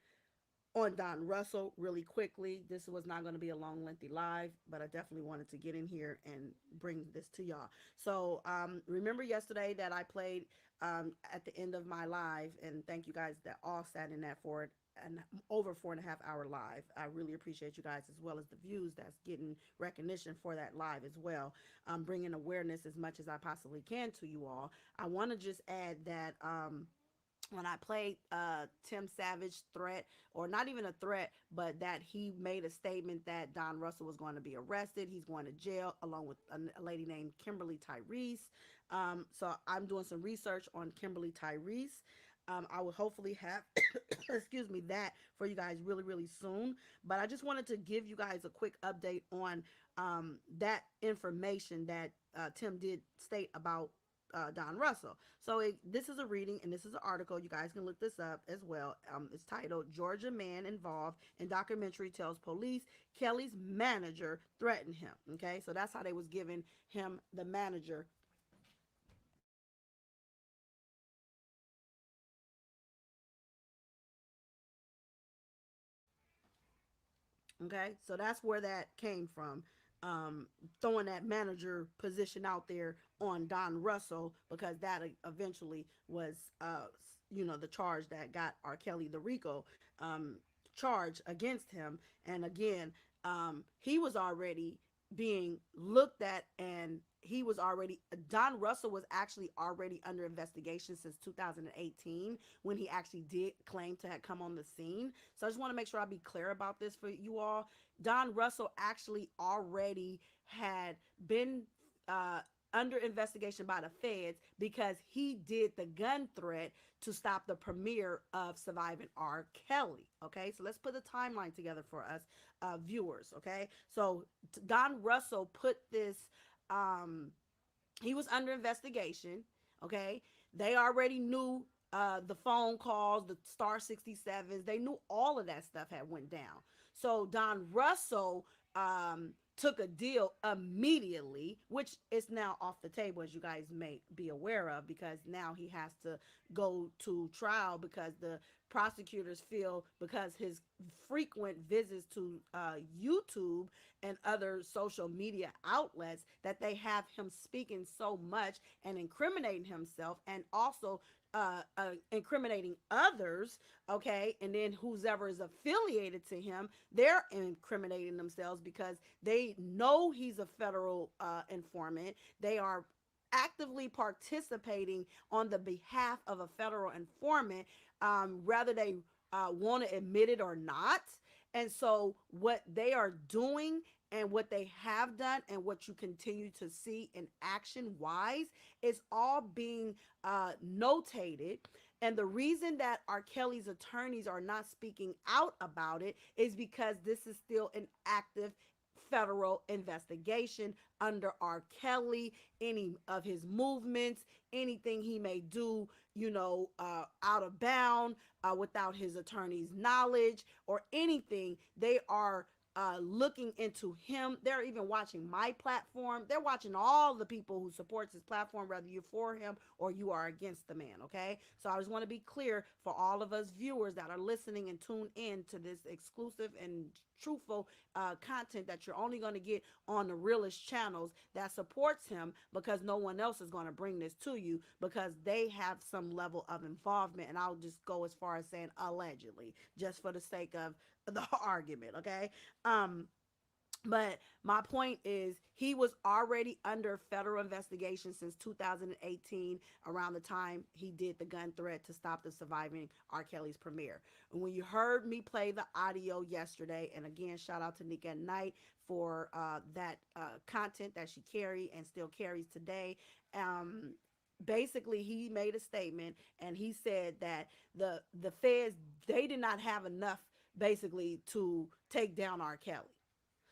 on Don Russell really quickly. This was not going to be a long, lengthy live, but I definitely wanted to get in here and bring this to y'all. So, remember yesterday that I played at the end of my live, and thank you guys that all sat in that for it. An over 4.5 hour live. I really appreciate you guys, as well as the views that's getting recognition for that live as well. Bringing awareness as much as I possibly can to you all. I want to just add that when I played Tim Savage threat, or not even a threat, but that he made a statement that Don Russell was going to be arrested. He's going to jail along with a lady named Kimberly Tyrese. So I'm doing some research on Kimberly Tyrese. I will hopefully have, excuse me, that for you guys really, really soon. But I just wanted to give you guys a quick update on that information that Tim did state about Don Russell. So this is a reading, and this is an article. You guys can look this up as well. It's titled "Georgia Man Involved in Documentary Tells Police Kelly's Manager Threatened Him." Okay, so that's how they was giving him the manager. Okay, so that's where that came from. Um, Throwing that manager position out there on Don Russell, because that eventually was, the charge that got R. Kelly the RICO charge against him. And again, he was already being looked at, and Don Russell was actually already under investigation since 2018, when he actually did claim to have come on the scene. So I just want to make sure I be clear about this for you all. Don Russell actually already had been uh, under investigation by the feds, because he did the gun threat to stop the premiere of Surviving R. Kelly. Okay, so let's put a timeline together for us viewers. Okay, so Don Russell put this. Um, he was under investigation. Okay, they already knew the phone calls, the Star 67s. They knew all of that stuff had went down. So Don Russell took a deal immediately, which is now off the table, as you guys may be aware of, because now he has to go to trial, because the prosecutors feel, because his frequent visits to YouTube and other social media outlets, that they have him speaking so much and incriminating himself, and also incriminating others. Okay, and then whoever is affiliated to him, they're incriminating themselves, because they know he's a federal informant. They are actively participating on the behalf of a federal informant, whether they want to admit it or not. And so, what they are doing, and what they have done, and what you continue to see in action wise, is all being notated. And the reason that R. Kelly's attorneys are not speaking out about it is because this is still an active federal investigation under R. Kelly. Any of his movements, anything he may do, out of bound, without his attorney's knowledge, or anything, they are looking into him. They're even watching my platform. They're watching all the people who supports his platform, whether you're for him or you are against the man. Okay, so I just want to be clear for all of us viewers that are listening and tuned in to this exclusive and truthful content that you're only going to get on the realest channels that supports him, because no one else is going to bring this to you, because they have some level of involvement. And I'll just go as far as saying allegedly, just for the sake of the argument. Okay, um but my point is, he was already under federal investigation since 2018, around the time he did the gun threat to stop the Surviving R. Kelly's premiere. And when you heard me play the audio yesterday, and again, shout out to Nick at Night for that content that she carried and still carries today. Basically, he made a statement, and he said that the feds, they did not have enough, basically, to take down R. Kelly.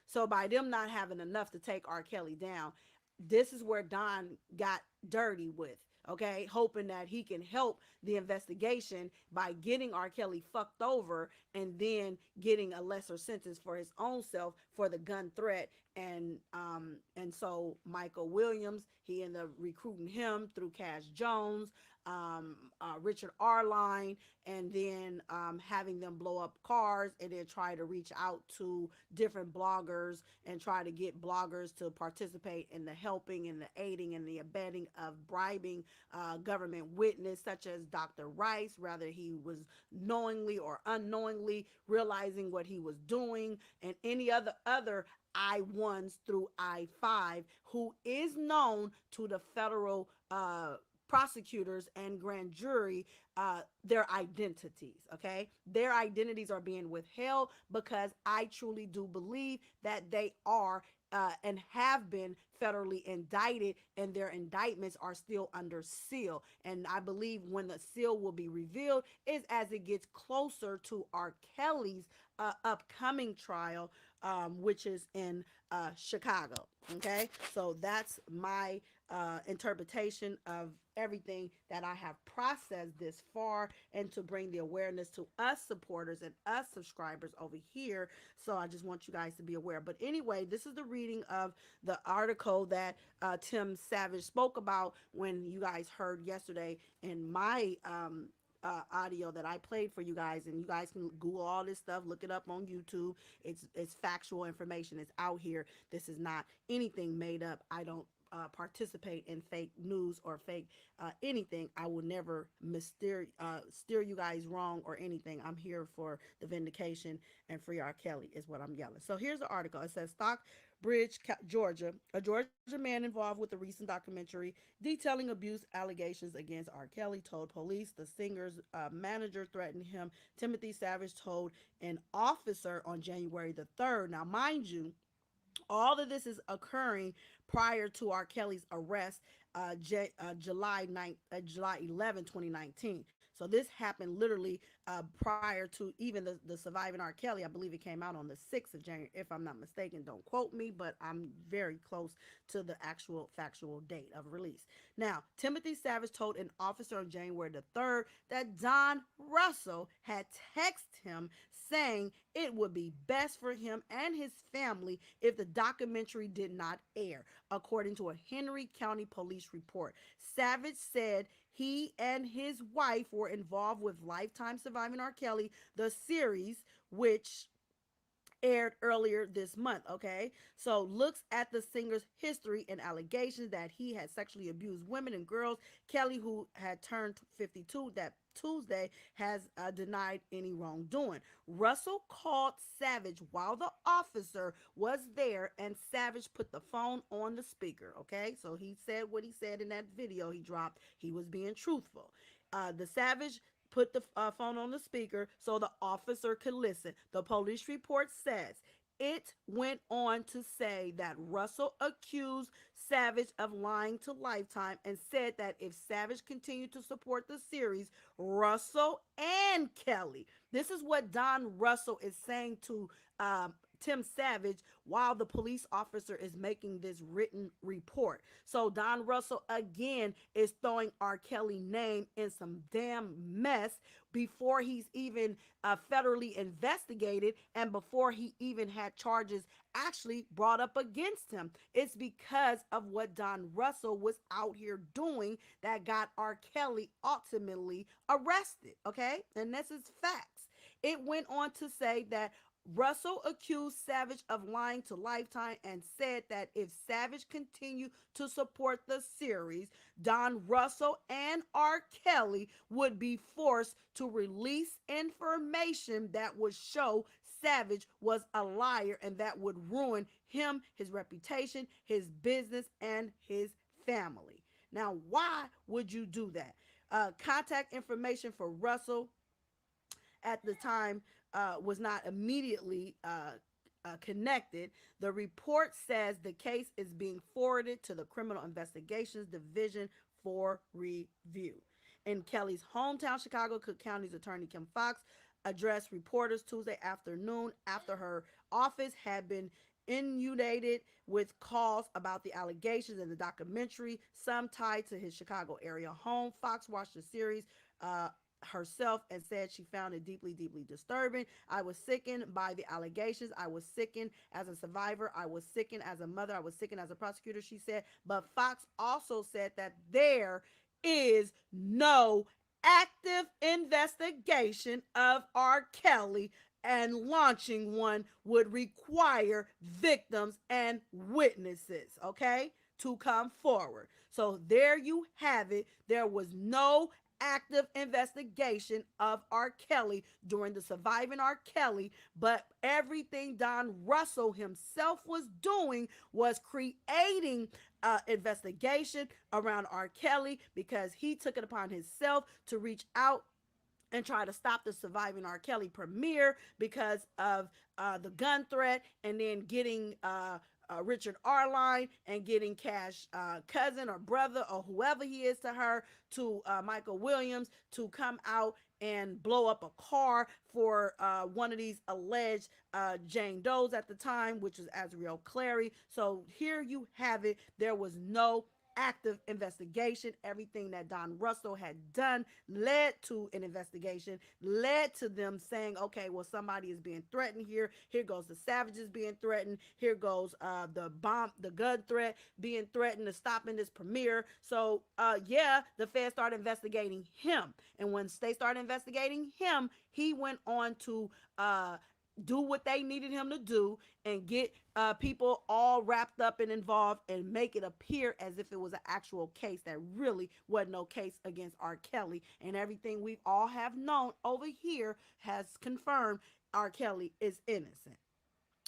So by them not having enough to take R. Kelly down, this is where Don got dirty with. okay, hoping that he can help the investigation by getting R. Kelly fucked over and then getting a lesser sentence for his own self for the gun threat. And so Michael Williams, he ended up recruiting him through Cash Jones, Richard Arline, and then having them blow up cars and then try to reach out to different bloggers and try to get bloggers to participate in the helping and the aiding and the abetting of bribing government witness such as Dr. Rice, whether he was knowingly or unknowingly realizing what he was doing, and any other I-1s through I-5 who is known to the federal prosecutors and grand jury, their identities. Okay, their identities are being withheld because I truly do believe that they are and have been federally indicted, and their indictments are still under seal. And I believe when the seal will be revealed is as it gets closer to R. Kelly's upcoming trial, which is in Chicago. Okay, so that's my interpretation of everything that I have processed this far, and to bring the awareness to us supporters and us subscribers over here. So I just want you guys to be aware. But anyway, this is the reading of the article that Tim Savage spoke about when you guys heard yesterday in my audio that I played for you guys, and you guys can Google all this stuff, look it up on YouTube. It's factual information. It's out here. This is not anything made up. I don't participate in fake news or fake anything. I will never steer you guys wrong or anything. I'm here for the vindication and free R. Kelly is what I'm yelling. So here's the article. It says Stockbridge, Georgia, a Georgia man involved with the recent documentary detailing abuse allegations against R. Kelly told police the singer's manager threatened him. Timothy Savage told an officer on January the 3rd. Now, mind you, all of this is occurring prior to R. Kelly's arrest, July 11, 2019. So this happened literally prior to even the Surviving R. Kelly. I believe it came out on the 6th of January, if I'm not mistaken. Don't quote me, but I'm very close to the actual factual date of release. Now, Timothy Savage told an officer on January the 3rd that Don Russell had texted him saying it would be best for him and his family if the documentary did not air, according to a Henry County police report. Savage said he and his wife were involved with Lifetime Surviving R. Kelly, the series, which aired earlier this month. Okay, so looks at the singer's history and allegations that he had sexually abused women and girls. Kelly, who had turned 52 that Tuesday, has denied any wrongdoing. Russell called Savage while the officer was there, and Savage put the phone on the speaker. Okay, so he said what he said in that video he dropped. He was being truthful. The Savage put the phone on the speaker so the officer could listen. The police report says it went on to say that Russell accused Savage of lying to Lifetime and said that if Savage continued to support the series, Russell and Kelly. This is what Don Russell is saying to Tim Savage while the police officer is making this written report. So Don Russell again is throwing R. Kelly name in some damn mess before he's even federally investigated and before he even had charges actually brought up against him. It's because of what Don Russell was out here doing that got R. Kelly ultimately arrested. Okay, and this is facts. It went on to say that Russell accused Savage of lying to Lifetime and said that if Savage continued to support the series, Don Russell and R. Kelly would be forced to release information that would show Savage was a liar and that would ruin him, his reputation, his business, and his family. Now, why would you do that? Contact information for Russell at the time was not immediately connected. The report says the case is being forwarded to the Criminal Investigations Division for review. In Kelly's hometown, Chicago, Cook County's attorney Kim Fox addressed reporters Tuesday afternoon after her office had been inundated with calls about the allegations in the documentary, some tied to his Chicago area home. Fox watched the series uh, herself and said she found it deeply, deeply disturbing. I was sickened by the allegations. I was sickened as a survivor. I was sickened as a mother. I was sickened as a prosecutor, she said. But Fox also said that there is no active investigation of R. Kelly, and launching one would require victims and witnesses, okay, to come forward. So there you have it. There was no active investigation of R. Kelly during the Surviving R. Kelly, but everything Don Russell himself was doing was creating investigation around R. Kelly because he took it upon himself to reach out and try to stop the Surviving R. Kelly premiere because of the gun threat, and then getting Richard Arline and getting Cash cousin or brother or whoever he is to her, to Michael Williams, to come out and blow up a car for one of these alleged Jane Does at the time, which was Azriel Clary. So here you have it. There was no active investigation. Everything that Don Russell had done led to an investigation, led to them saying, okay, well, somebody is being threatened here. Here goes the Savages being threatened. Here goes the gun threat being threatened to stopping this premiere. So, yeah, the feds started investigating him. And once they started investigating him, he went on to do what they needed him to do and get people all wrapped up and involved and make it appear as if it was an actual case that really wasn't no case against R. Kelly. And everything we all have known over here has confirmed R. Kelly is innocent.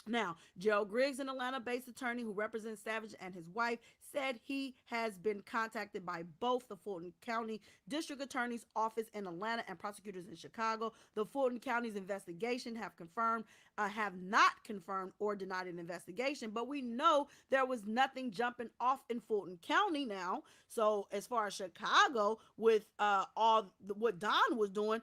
Now, Gerald Griggs, an Atlanta based attorney who represents Savage and his wife, said he has been contacted by both the Fulton County District Attorney's Office in Atlanta and prosecutors in Chicago. The Fulton County's investigation have not confirmed or denied an investigation, but we know there was nothing jumping off in Fulton County now. So, as far as Chicago, with what Don was doing,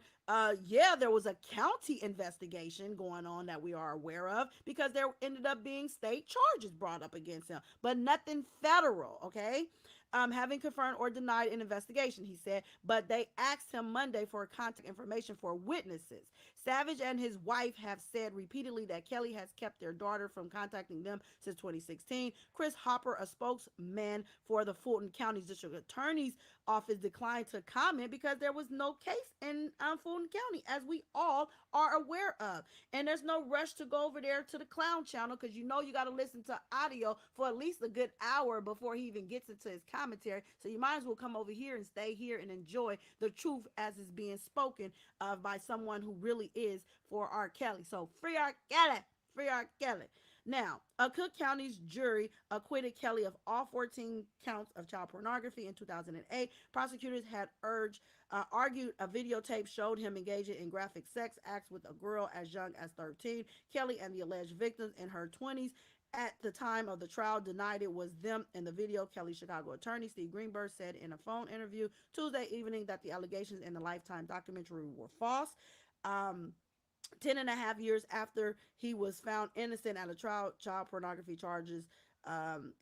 yeah, there was a county investigation going on that we are aware of because there ended up being state charges brought up against him, but nothing federal, okay? Having confirmed or denied an investigation, he said, but they asked him Monday for contact information for witnesses. Savage and his wife have said repeatedly that Kelly has kept their daughter from contacting them since 2016. Chris Hopper, a spokesman for the Fulton County District Attorney's Office, declined to comment because there was no case in Fulton County, as we all are aware of. And there's no rush to go over there to the Clown Channel because you know you got to listen to audio for at least a good hour before he even gets into his commentary. So you might as well come over here and stay here and enjoy the truth as it's being spoken of by someone who really is for R. Kelly. So free R. Kelly. Free R. Kelly. Now, a Cook County's jury acquitted Kelly of all 14 counts of child pornography in 2008. Prosecutors had argued a videotape showed him engaging in graphic sex acts with a girl as young as 13. Kelly and the alleged victims in her 20s at the time of the trial denied it was them in the video. Kelly's Chicago attorney, Steve Greenberg, said in a phone interview Tuesday evening that the allegations in the Lifetime documentary were false. 10.5 years after he was found innocent at a trial, child pornography charges,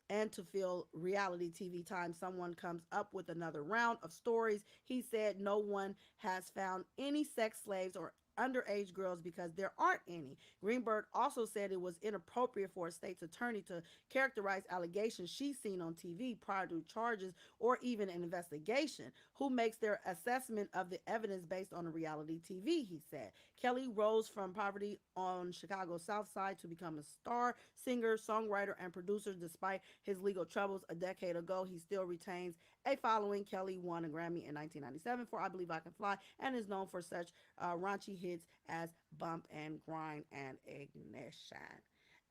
and to fill reality TV time, someone comes up with another round of stories. He said no one has found any sex slaves or underage girls because there aren't any. Greenberg also said it was inappropriate for a state's attorney to characterize allegations she's seen on TV prior to charges or even an investigation. Who makes their assessment of the evidence based on a reality TV, he said. Kelly rose from poverty on Chicago's South Side to become a star, singer, songwriter, and producer. Despite his legal troubles a decade ago, he still retains a following. Kelly won a Grammy in 1997 for I Believe I Can Fly and is known for such raunchy hits as Bump and Grind and Ignition.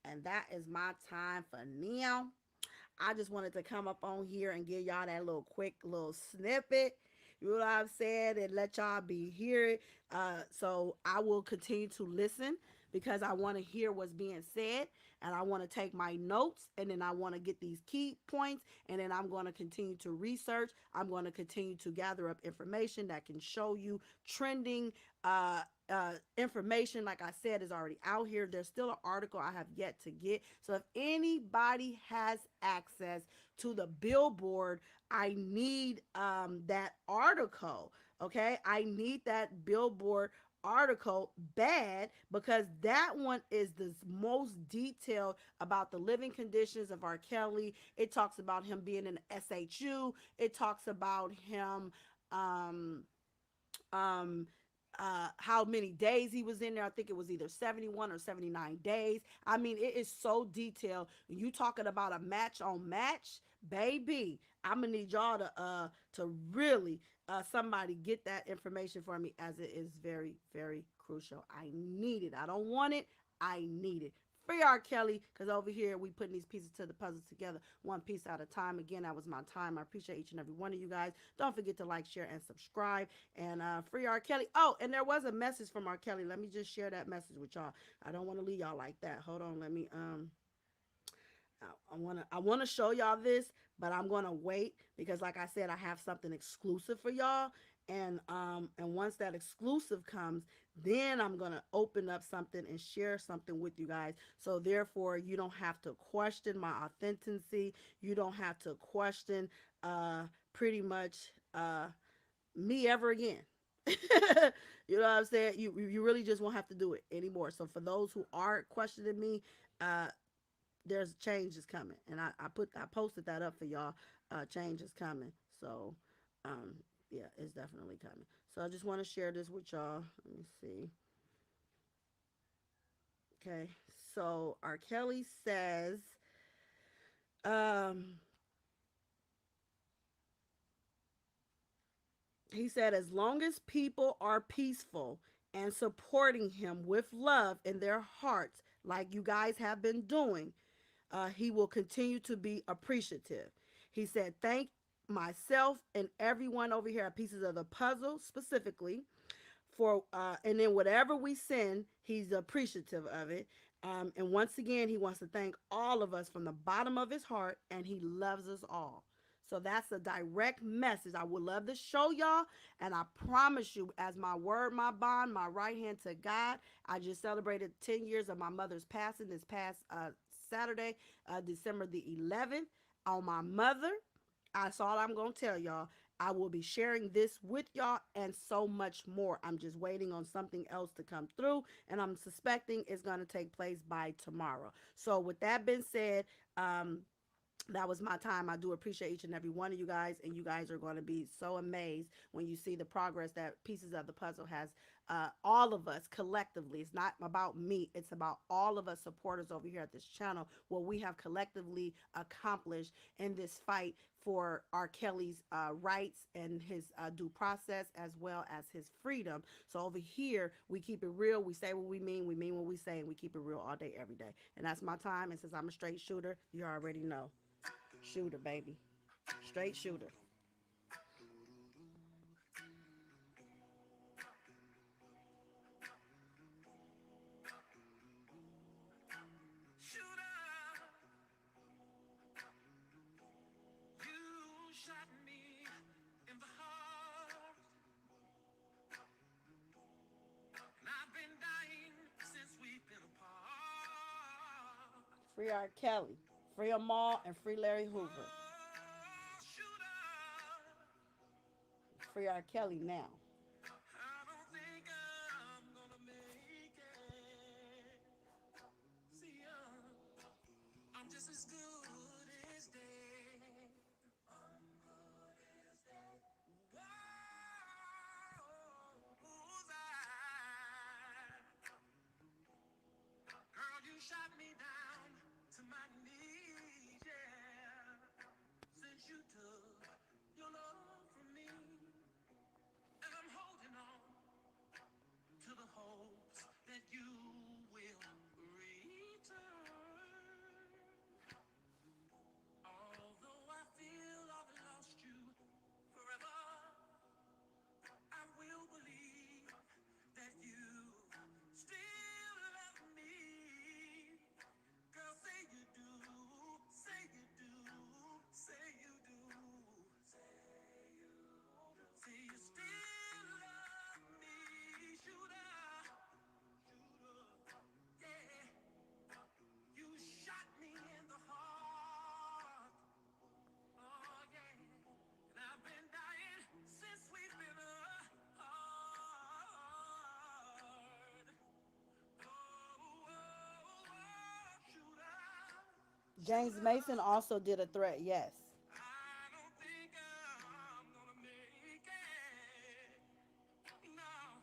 And that is my time for now. I just wanted to come up on here and give y'all that little quick little snippet. You know what I'm saying? And let y'all be hear it. So I will continue to listen because I want to hear what's being said, and I want to take my notes, and then I want to get these key points, and then I'm going to continue to research. I'm going to continue to gather up information that can show you trending information. Like I said, is already out here. There's still an article I have yet to get. So if anybody has access to the Billboard, I need that article. Okay, I need that Billboard article bad, because that one is the most detailed about the living conditions of R. Kelly. It talks about him being in the SHU. It talks about him um um how many days he was in there. I think it was either 71 or 79 days. I mean, it is so detailed. You talking about a match on match, baby. I'm gonna need y'all to really somebody get that information for me, as it is very, very crucial. I need it. I don't want it. I need it. Free R. Kelly, because over here we putting these pieces to the puzzle together, one piece at a time. Again, that was my time. I appreciate each and every one of you guys. Don't forget to like, share, and subscribe. And free R. Kelly. Oh, and there was a message from R. Kelly. Let me just share that message with y'all. I don't want to leave y'all like that. Hold on. Let me I wanna show y'all this, but I'm gonna wait, because like I said, I have something exclusive for y'all. And once that exclusive comes, then I'm gonna open up something and share something with you guys. So therefore you don't have to question my authenticity. You don't have to question pretty much me ever again. You know what I'm saying? You really just won't have to do it anymore. So for those who are questioning me, uh there's changes coming, and I posted that up for y'all. Change is coming. So um yeah, it's definitely coming. So I just want to share this with y'all. Let me see. Okay, so R. Kelly says, um he said, as long as people are peaceful and supporting him with love in their hearts, like you guys have been doing, he will continue to be appreciative. He said, thank myself and everyone over here at Pieces of the Puzzle specifically for, and then whatever we send, he's appreciative of it. And once again, he wants to thank all of us from the bottom of his heart, and he loves us all. So that's a direct message. I would love to show y'all, and I promise you, as my word, my bond, my right hand to God, I just celebrated 10 years of my mother's passing this past Saturday, December the 11th, on my mother. That's all I'm going to tell y'all. I will be sharing this with y'all and so much more. I'm just waiting on something else to come through, and I'm suspecting it's going to take place by tomorrow. So, with that being said, that was my time. I do appreciate each and every one of you guys, and you guys are going to be so amazed when you see the progress that Pieces of the Puzzle has. All of us collectively, it's not about me, it's about all of us supporters over here at this channel, what we have collectively accomplished in this fight for R. Kelly's rights and his due process, as well as his freedom. So over here, we keep it real. We say what we mean what we say, and we keep it real all day, every day. And that's my time. And since I'm a straight shooter, you already know. Shooter, baby. Straight shooter. Shooter, you shot me in the heart, and I've been dying since we've been apart. Free R. Kelly. Free them all, and free Larry Hoover. Oh, shooter, Free R. Kelly now. I don't think I'm gonna make it. See, I'm just as good as dead. Who's I? Girl, you shot me down to my knees, yeah. Since you took your love from me, and I'm James Mason also did a threat, yes. I don't think I'm gonna make it. No,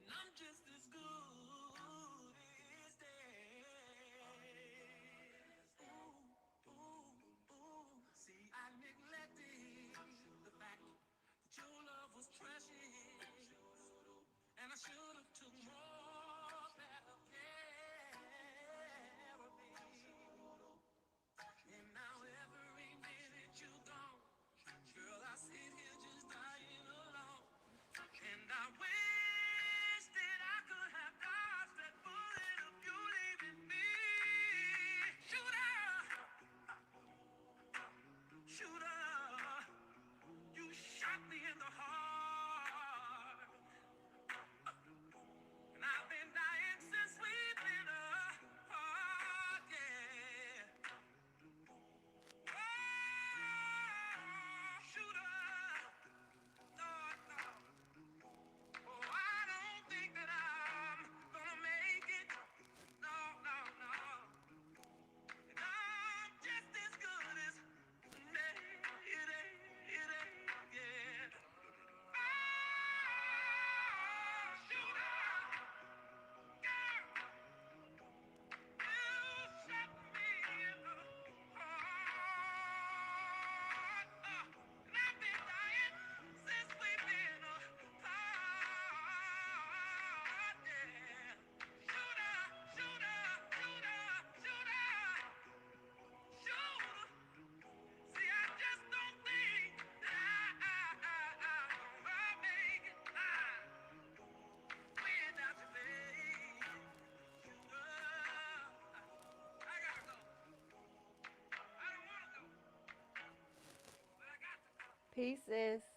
and I'm just as good as dead. Ooh, ooh, ooh. See, I neglected the fact that your love was precious, and I should have took more better care of me. And now every minute you gone, girl, I sit here just dying alone. And I wish that I could have dodged that bullet of you leaving me. Shooter, shooter, you shot me in the heart. And I've been dying since we've been apart, yeah. Oh, shooter, no, no. Oh, I don't think that I'm gonna make it. No, no, no. And I'm just as good as yeah. Oh, shooter, girl, you shot me in the heart. And I've been dying since we've been apart. Yeah. Shooter, shooter, shooter, shooter, shooter. See, I just don't think that I'm gonna make it without you, babe. I gotta go. I don't wanna go, but I got to go. Pieces.